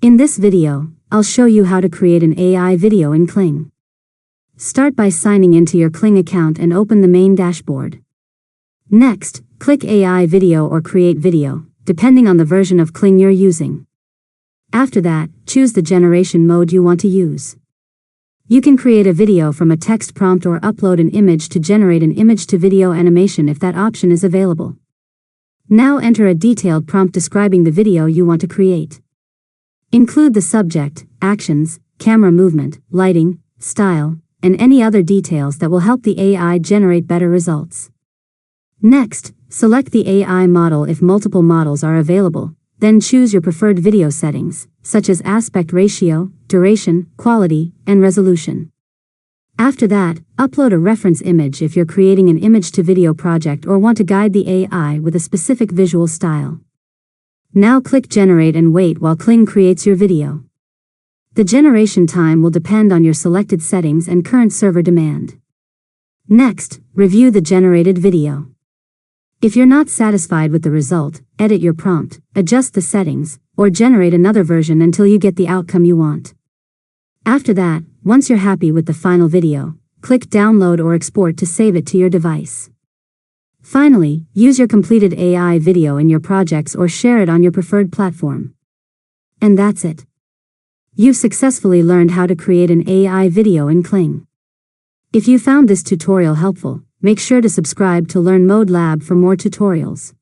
In this video, I'll show you how to create an AI video in Kling. Start by signing into your Kling account and open the main dashboard. Next, click AI Video or Create Video, depending on the version of Kling you're using. After that, choose the generation mode you want to use. You can create a video from a text prompt or upload an image to generate an image-to-video animation if that option is available. Now enter a detailed prompt describing the video you want to create. Include the subject, actions, camera movement, lighting, style, and any other details that will help the AI generate better results. Next, select the AI model if multiple models are available, then choose your preferred video settings, such as aspect ratio, duration, quality, and resolution. After that, upload a reference image if you're creating an image-to-video project or want to guide the AI with a specific visual style. Now click Generate and wait while Kling creates your video. The generation time will depend on your selected settings and current server demand. Next, review the generated video. If you're not satisfied with the result, edit your prompt, adjust the settings, or generate another version until you get the outcome you want. After that, once you're happy with the final video, click Download or Export to save it to your device. Finally, use your completed AI video in your projects or share it on your preferred platform. And that's it. You've successfully learned how to create an AI video in Kling. If you found this tutorial helpful, make sure to subscribe to Learn Mode Lab for more tutorials.